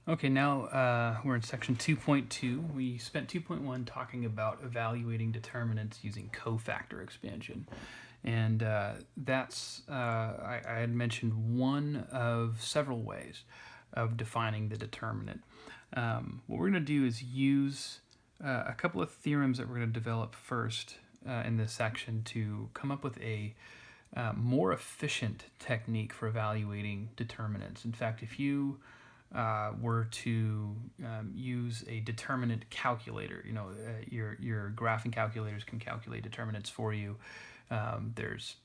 Okay, now we're in section 2.2. We spent 2.1 talking about evaluating determinants using cofactor expansion. And I had mentioned one of several ways of defining the determinant. What we're going to do is use a couple of theorems that we're going to develop first in this section to come up with a more efficient technique for evaluating determinants. In fact, if you were to use a determinant calculator, your graphing calculators can calculate determinants for you. There's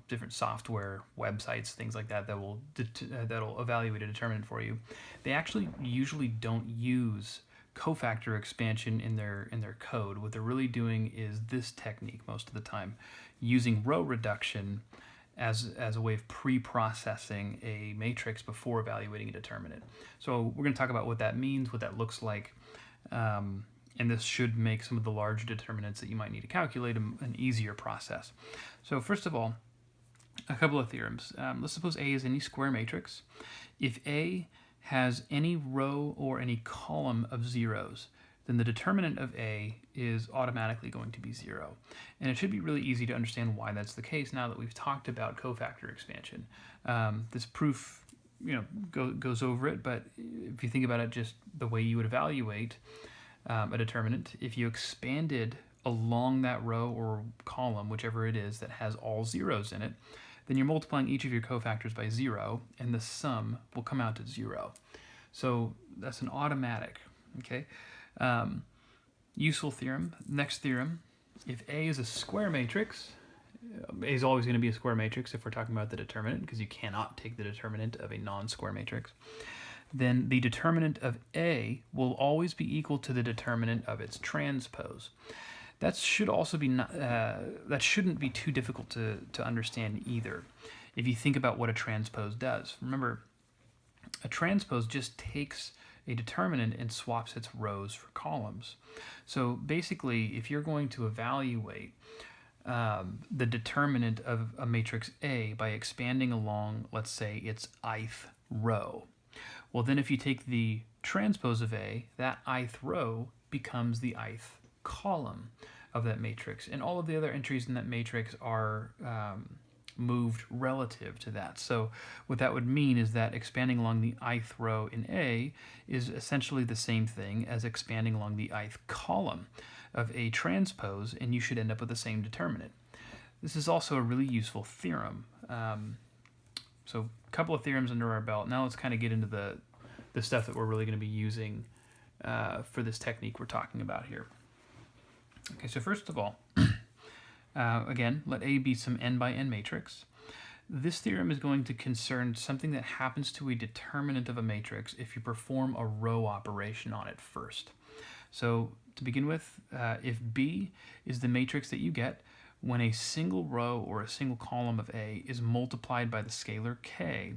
different software, websites, things like that will that'll evaluate a determinant for you. They actually usually don't use cofactor expansion in their code. What they're really doing is this technique most of the time, using row reduction as a way of pre-processing a matrix before evaluating a determinant. So we're going to talk about what that means, what that looks like, and this should make some of the larger determinants that you might need to calculate an easier process. So first of all, a couple of theorems. Let's suppose A is any square matrix. If A has any row or any column of zeros, then the determinant of A is automatically going to be 0. And it should be really easy to understand why that's the case now that we've talked about cofactor expansion. This proof goes over it, but if you think about it just the way you would evaluate a determinant, if you expanded along that row or column, whichever it is, that has all zeros in it, then you're multiplying each of your cofactors by 0, and the sum will come out to 0. So that's an automatic, okay? Useful theorem. Next theorem, if A is a square matrix, A is always going to be a square matrix if we're talking about the determinant, because you cannot take the determinant of a non-square matrix, then the determinant of A will always be equal to the determinant of its transpose. That should also be that shouldn't be too difficult to understand either. If you think about what a transpose does, remember, a transpose just takes a determinant and swaps its rows for columns. So basically, if you're going to evaluate the determinant of a matrix A by expanding along, let's say, its ith row, well, then if you take the transpose of A, that ith row becomes the ith column of that matrix, and all of the other entries in that matrix are moved relative to that. So what that would mean is that expanding along the ith row in A is essentially the same thing as expanding along the ith column of A transpose, and you should end up with the same determinant. This is also a really useful theorem. So a couple of theorems under our belt. Now let's kind of get into the stuff that we're really going to be using for this technique we're talking about here. Okay, so first of all, again, let A be some n by n matrix. This theorem is going to concern something that happens to a determinant of a matrix if you perform a row operation on it first. So to begin with, if B is the matrix that you get when a single row or a single column of A is multiplied by the scalar k,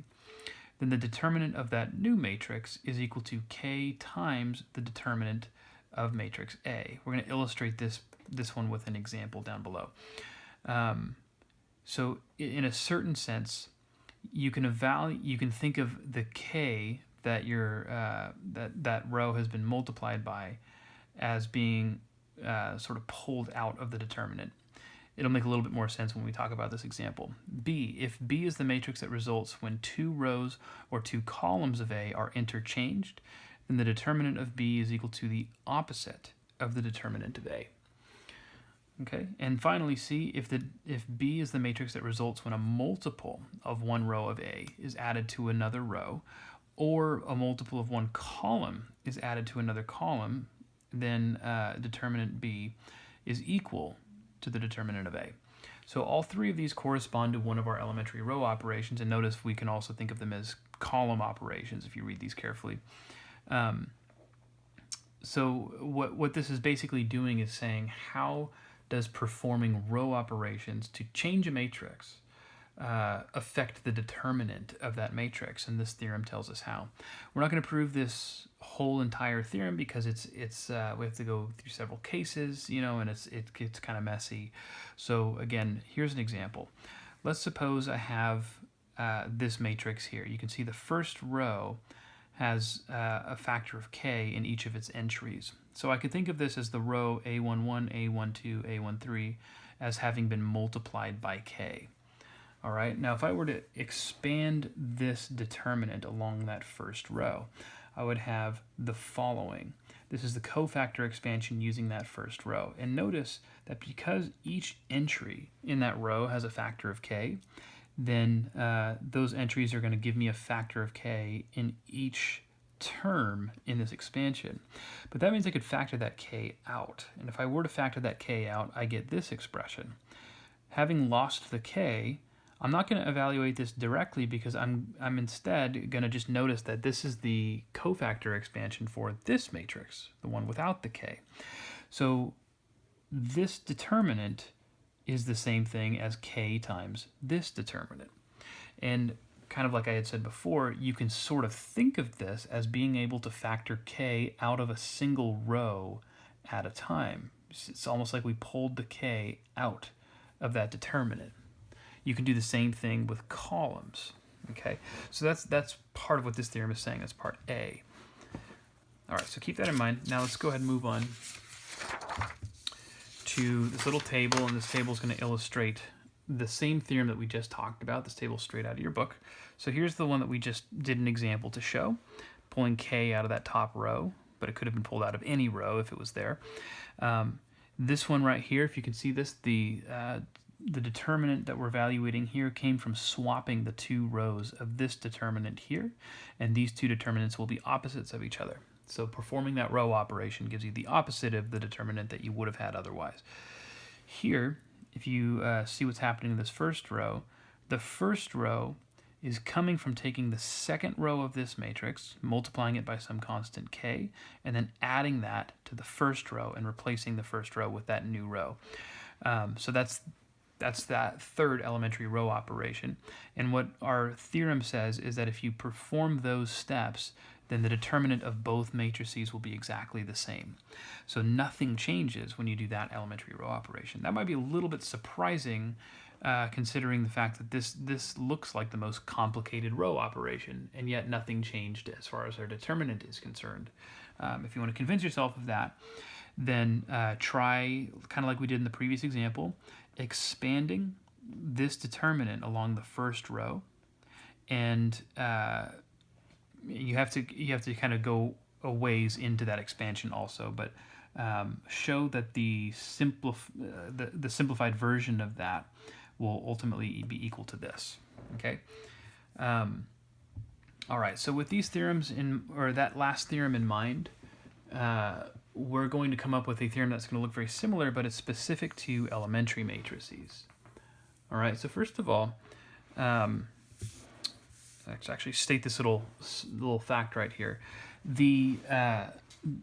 then the determinant of that new matrix is equal to k times the determinant of matrix A. We're going to illustrate this one with an example down below. So in a certain sense, you can think of the k that that row has been multiplied by as being sort of pulled out of the determinant. It'll make a little bit more sense when we talk about this example. B, if B is the matrix that results when two rows or two columns of A are interchanged, then the determinant of B is equal to the opposite of the determinant of A. Okay, and finally C, if B is the matrix that results when a multiple of one row of A is added to another row, or a multiple of one column is added to another column, then determinant B is equal to the determinant of A. So all three of these correspond to one of our elementary row operations, and notice we can also think of them as column operations if you read these carefully. So what this is basically doing is saying, how does performing row operations to change a matrix affect the determinant of that matrix? And this theorem tells us how. We're not going to prove this whole entire theorem because it's we have to go through several cases, and it gets kind of messy. So again, here's an example. Let's suppose I have this matrix here. You can see the first row has a factor of k in each of its entries. So I could think of this as the row A11, A12, A13 as having been multiplied by k. All right, now if I were to expand this determinant along that first row, I would have the following. This is the cofactor expansion using that first row. And notice that because each entry in that row has a factor of k, then those entries are going to give me a factor of k in each term in this expansion. But that means I could factor that k out. And if I were to factor that k out, I get this expression. Having lost the k, I'm not going to evaluate this directly because I'm instead going to just notice that this is the cofactor expansion for this matrix, the one without the k. So this determinant is the same thing as k times this determinant. And kind of like I had said before, you can sort of think of this as being able to factor k out of a single row at a time. It's almost like we pulled the k out of that determinant. You can do the same thing with columns. Okay, so that's part of what this theorem is saying. That's part A. All right, so keep that in mind. Now let's go ahead and move on to this little table, and this table is going to illustrate the same theorem that we just talked about. This table is straight out of your book. So here's the one that we just did an example to show, pulling k out of that top row, but it could have been pulled out of any row if it was there. This one right here, if you can see this, the determinant that we're evaluating here came from swapping the two rows of this determinant here, and these two determinants will be opposites of each other. So performing that row operation gives you the opposite of the determinant that you would have had otherwise. Here, if you see what's happening in this first row, the first row is coming from taking the second row of this matrix, multiplying it by some constant k, and then adding that to the first row and replacing the first row with that new row. So that's that third elementary row operation. And what our theorem says is that if you perform those steps, then the determinant of both matrices will be exactly the same. So nothing changes when you do that elementary row operation. That might be a little bit surprising considering the fact that this looks like the most complicated row operation, and yet nothing changed as far as our determinant is concerned. If you want to convince yourself of that, then try, kind of like we did in the previous example, expanding this determinant along the first row, and you have to kind of go a ways into that expansion also, but show that the simplified version of that will ultimately be equal to this. Okay. All right. So with these theorems or that last theorem in mind, we're going to come up with a theorem that's going to look very similar, but it's specific to elementary matrices. All right, so first of all, let's actually state this little fact right here. The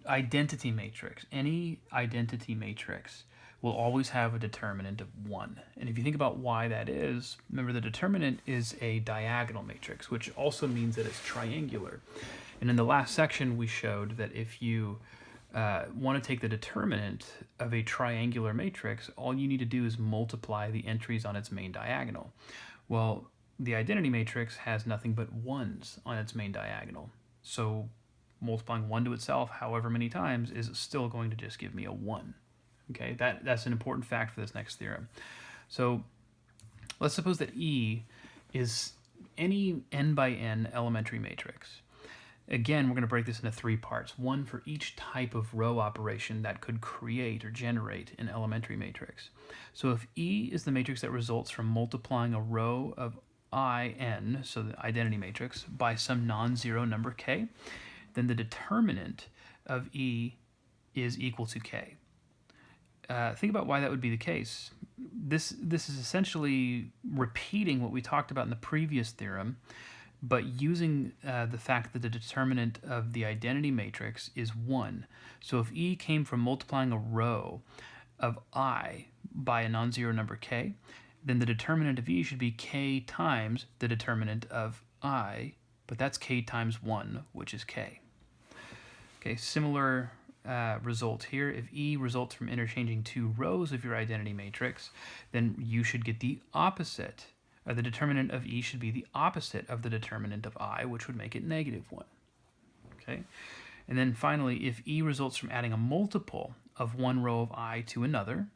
identity matrix, any identity matrix will always have a determinant of 1. And if you think about why that is, remember the determinant is a diagonal matrix, which also means that it's triangular. And in the last section, we showed that if you want to take the determinant of a triangular matrix, all you need to do is multiply the entries on its main diagonal. Well, the identity matrix has nothing but 1s on its main diagonal. So multiplying 1 to itself however many times is still going to just give me a 1. Okay, that's an important fact for this next theorem. So let's suppose that E is any n by n elementary matrix. Again, we're going to break this into 3 parts, one for each type of row operation that could create or generate an elementary matrix. So if E is the matrix that results from multiplying a row of IN, so the identity matrix, by some non-zero number k, then the determinant of E is equal to k. Think about why that would be the case. This is essentially repeating what we talked about in the previous theorem, but using the fact that the determinant of the identity matrix is 1. So if E came from multiplying a row of I by a non-zero number k, then the determinant of E should be k times the determinant of I, but that's k times 1, which is k. Okay, similar result here. If E results from interchanging 2 rows of your identity matrix, then you should get the opposite. The determinant of E should be the opposite of the determinant of I, which would make it -1. Okay, and then finally, if E results from adding a multiple of one row of I to another,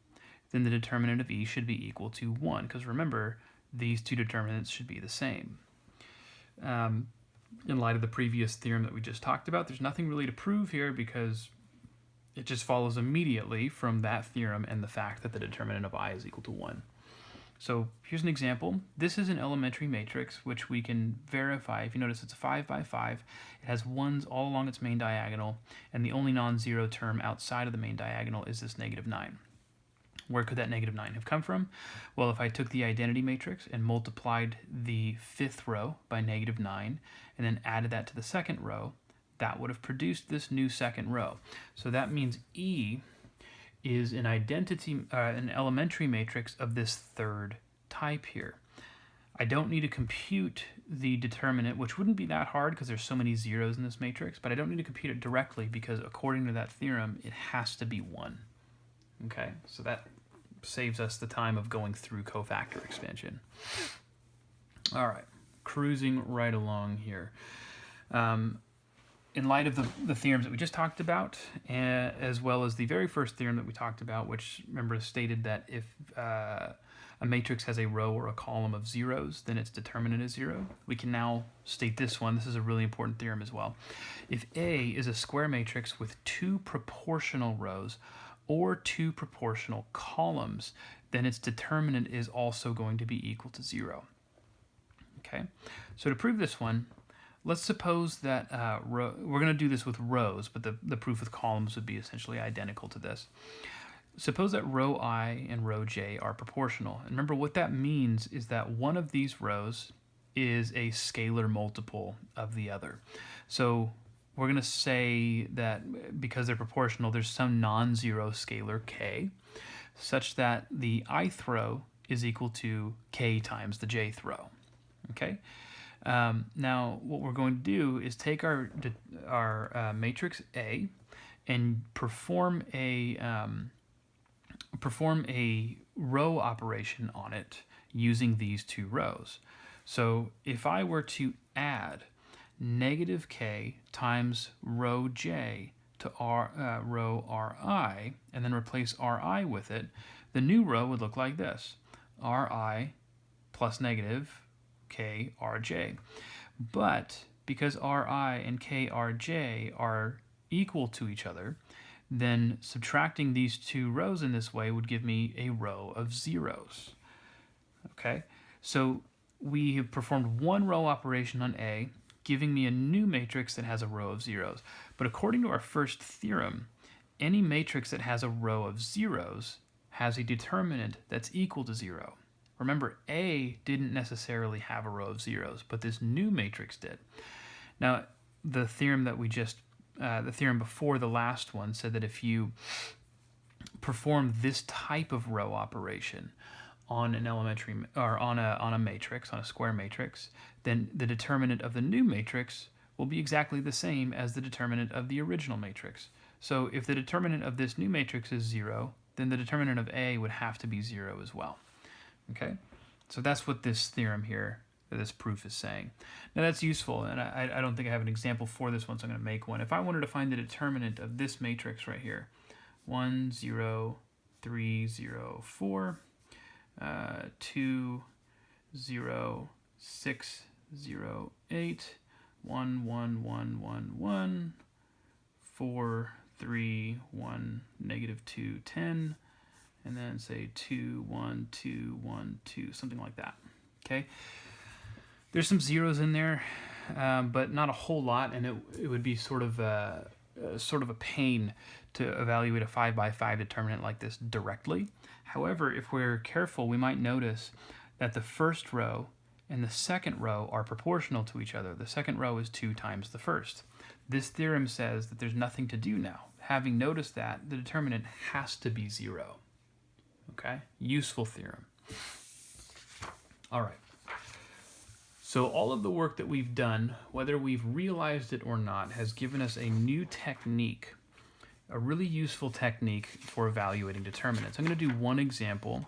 then the determinant of E should be equal to 1, because remember, these two determinants should be the same. In light of the previous theorem that we just talked about, there's nothing really to prove here because it just follows immediately from that theorem and the fact that the determinant of I is equal to 1. So here's an example. This is an elementary matrix which we can verify. If you notice, it's a 5 by 5. It has 1s all along its main diagonal, and the only non-zero term outside of the main diagonal is this -9. Where could that -9 have come from? Well, if I took the identity matrix and multiplied the 5th row by -9 and then added that to the 2nd row, that would have produced this new 2nd row. So that means E is an an elementary matrix of this 3rd type here. I don't need to compute the determinant, which wouldn't be that hard because there's so many zeros in this matrix, but I don't need to compute it directly because according to that theorem, it has to be 1. Okay, so that saves us the time of going through cofactor expansion. All right, cruising right along here. In light of the theorems that we just talked about, as well as the very first theorem that we talked about, which, remember, stated that if a matrix has a row or a column of zeros, then its determinant is 0. We can now state this one. This is a really important theorem as well. If A is a square matrix with 2 proportional rows or 2 proportional columns, then its determinant is also going to be equal to 0. Okay, so to prove this one, let's suppose that we're going to do this with rows, but the proof with columns would be essentially identical to this. Suppose that row I and row j are proportional. And remember, what that means is that one of these rows is a scalar multiple of the other. So we're going to say that because they're proportional, there's some non-zero scalar k, such that the ith row is equal to k times the jth row. Okay? Now, what we're going to do is take our matrix A and perform a row operation on it using these 2 rows. So if I were to add -k times row j to row ri and then replace ri with it, the new row would look like this: ri plus -k rj. But because ri and krj are equal to each other, then subtracting these 2 rows in this way would give me a row of zeros. Okay, so we have performed one row operation on A, giving me a new matrix that has a row of zeros. But according to our first theorem, any matrix that has a row of zeros has a determinant that's equal to 0. Remember, A didn't necessarily have a row of zeros, but this new matrix did. Now, the theorem that we just, the theorem before the last one said that if you perform this type of row operation on an elementary, or on a matrix, on a square matrix, then the determinant of the new matrix will be exactly the same as the determinant of the original matrix. So if the determinant of this new matrix is 0, then the determinant of A would have to be 0 as well. Okay, so that's what this theorem here, this proof is saying. Now that's useful, and I don't think I have an example for this one, so I'm going to make one. If I wanted to find the determinant of this matrix right here, 1, 0, 3, 0, 4, 2, 0, 6, 0, 8, 1, 1, 1, 1, 1, 4, 3, 1, -2, 10, and then say 2, 1, 2, 1, 2, something like that. Okay, there's some zeros in there, but not a whole lot, and it would be sort of a pain to evaluate a 5 by 5 determinant like this directly. However, if we're careful, we might notice that the first row and the second row are proportional to each other. The second row is 2 times the first. This theorem says that there's nothing to do now. Having noticed that, the determinant has to be 0. Okay, useful theorem. All right. So all of the work that we've done, whether we've realized it or not, has given us a new technique, a really useful technique for evaluating determinants. I'm going to do one example,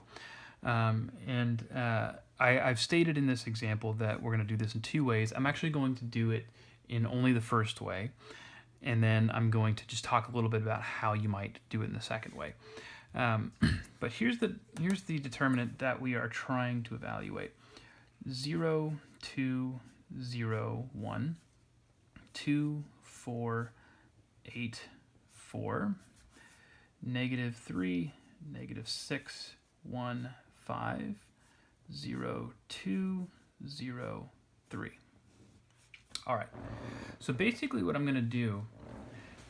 I've stated in this example that we're going to do this in 2 ways. I'm actually going to do it in only the first way. and then I'm going to just talk a little bit about how you might do it in the second way. But here's the determinant that we are trying to evaluate. 0, 2, 0, 1, 2, 4, 8, 4, negative 3, negative 6, 1, 5, 0, 2, 0, 3. All right, so basically what I'm going to do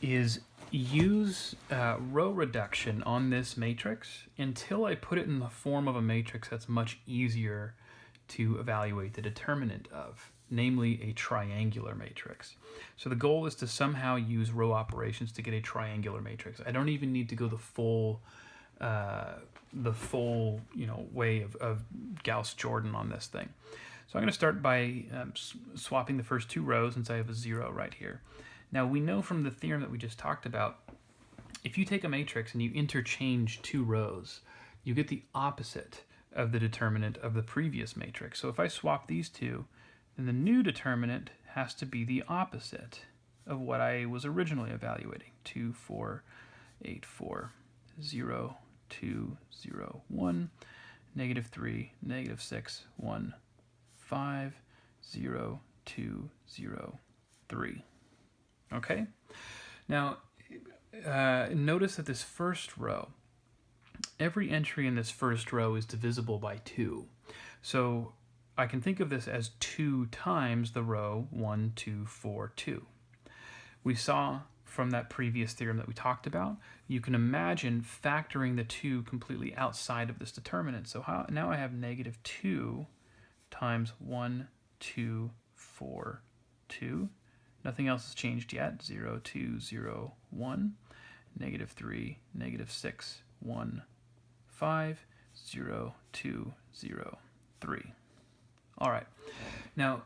is use row reduction on this matrix until I put it in the form of a matrix that's much easier to evaluate the determinant of, namely a triangular matrix. So the goal is to somehow use row operations to get a triangular matrix. I don't even need to go the full way of Gauss-Jordan on this thing. So I'm going to start by swapping the first two rows since I have a 0 right here. Now we know from the theorem that we just talked about, if you take a matrix and you interchange two rows, you get the opposite of the determinant of the previous matrix. So if I swap these two, then the new determinant has to be the opposite of what I was originally evaluating. 2, 4, 8, 4, 0, 2, 0, 1, negative 3, negative 6, 1, 5, 0, 2, 0, 3. Okay? Now, notice that this first row, every entry in this first row is divisible by 2. So I can think of this as 2 times the row 1, 2, 4, 2. We saw from that previous theorem that we talked about, you can imagine factoring the 2 completely outside of this determinant. So now I have negative 2 times 1, 2, 4, 2. Nothing else has changed yet. 0, 2, 0, 1. Negative 3, negative 6, 1, 5, 0, 2, 0, 3. All right. Now,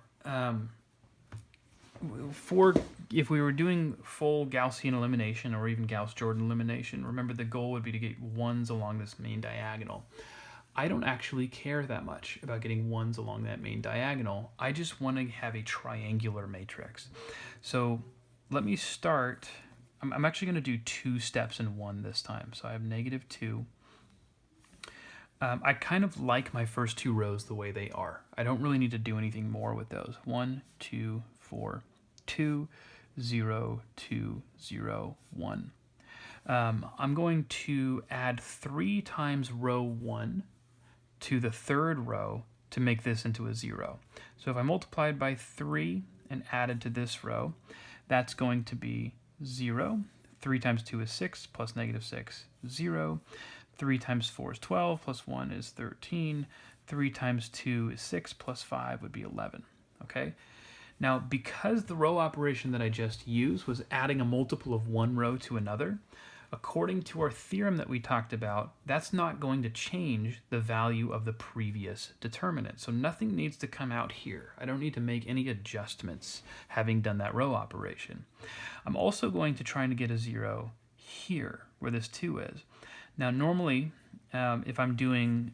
if we were doing full Gaussian elimination or even Gauss-Jordan elimination, remember the goal would be to get 1s along this main diagonal. I don't actually care that much about getting 1s along that main diagonal. I just want to have a triangular matrix. So let me start. I'm actually going to do 2 steps in 1 this time. So I have negative 2. I kind of like my first 2 rows the way they are. I don't really need to do anything more with those. 1, 2, 4, 2, 0, 2, 0, 1. I'm going to add 3 times row 1 to the third row to make this into a 0. So if I multiplied by 3 and added to this row, that's going to be 0. 3 times 2 is 6, plus negative 6, 0. 3 times 4 is 12, plus 1 is 13. 3 times 2 is 6, plus 5 would be 11. Okay? Now, because the row operation that I just used was adding a multiple of one row to another, according to our theorem that we talked about, that's not going to change the value of the previous determinant. So nothing needs to come out here. I don't need to make any adjustments having done that row operation. I'm also going to try to get a 0 here, where this 2 is. Now normally, if I'm doing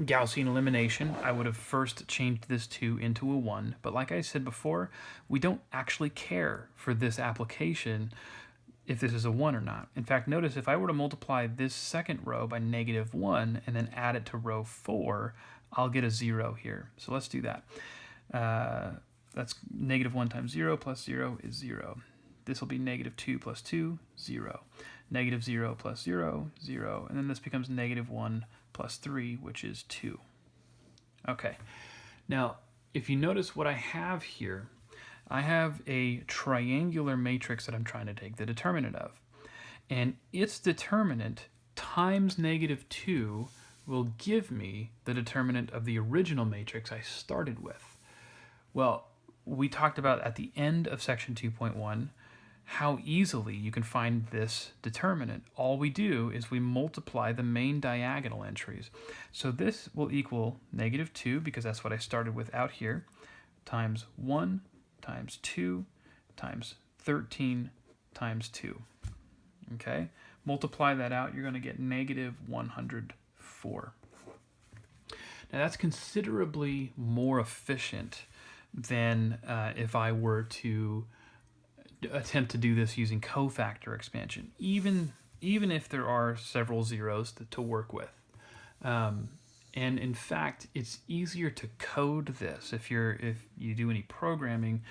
Gaussian elimination, I would have first changed this 2 into a 1. But like I said before, we don't actually care for this application if this is a 1 or not. In fact, notice if I were to multiply this second row by negative 1 and then add it to row 4, I'll get a 0 here. So let's do that. That's negative 1 times 0 plus 0 is 0. This will be negative 2 plus 2, 0. Negative 0 plus 0, 0. And then this becomes negative 1 plus 3, which is 2. Okay. Now, if you notice what I have here, I have a triangular matrix that I'm trying to take the determinant of. And its determinant times negative 2 will give me the determinant of the original matrix I started with. Well, we talked about at the end of section 2.1 how easily you can find this determinant. All we do is we multiply the main diagonal entries. So this will equal negative 2, because that's what I started with out here, times 1 times 2 times 13 times 2. Okay? Multiply that out, you're going to get negative 104. Now that's considerably more efficient than if I were to attempt to do this using cofactor expansion, even if there are several zeros to work with. And in fact, it's easier to code this if you do any programming.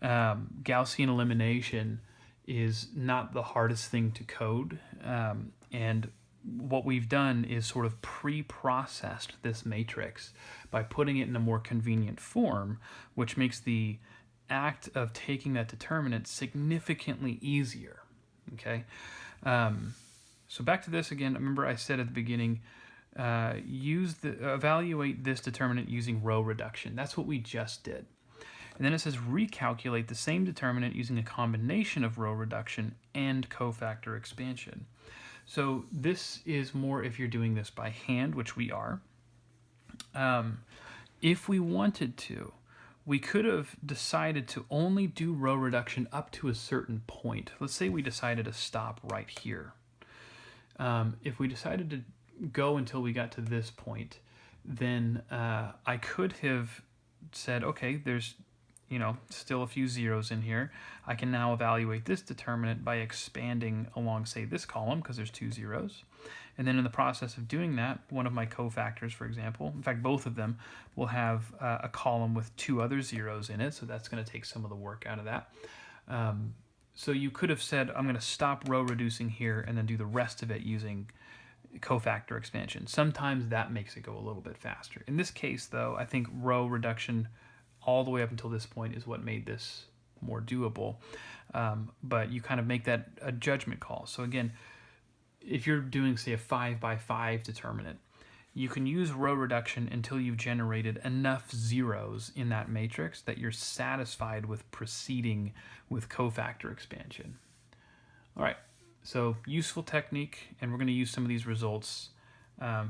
Gaussian elimination is not the hardest thing to code, and what we've done is sort of pre-processed this matrix by putting it in a more convenient form, which makes the act of taking that determinant significantly easier. Okay, so back to this again. Remember, I said at the beginning, evaluate this determinant using row reduction. That's what we just did. And then it says recalculate the same determinant using a combination of row reduction and cofactor expansion. So this is more if you're doing this by hand, which we are. If we wanted to, we could have decided to only do row reduction up to a certain point. Let's say we decided to stop right here. If we decided to go until we got to this point, then I could have said, okay, there's still a few zeros in here. I can now evaluate this determinant by expanding along, say, this column, because there's 2 zeros. And then in the process of doing that, one of my cofactors, for example, in fact, both of them will have a column with 2 other zeros in it, so that's going to take some of the work out of that. So you could have said, I'm going to stop row reducing here and then do the rest of it using cofactor expansion. Sometimes that makes it go a little bit faster. In this case, though, I think row reduction all the way up until this point is what made this more doable. But you kind of make that a judgment call. So again, if you're doing, say, a 5 by 5 determinant, you can use row reduction until you've generated enough zeros in that matrix that you're satisfied with proceeding with cofactor expansion. All right, so useful technique, and we're going to use some of these results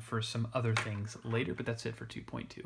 for some other things later, but that's it for 2.2.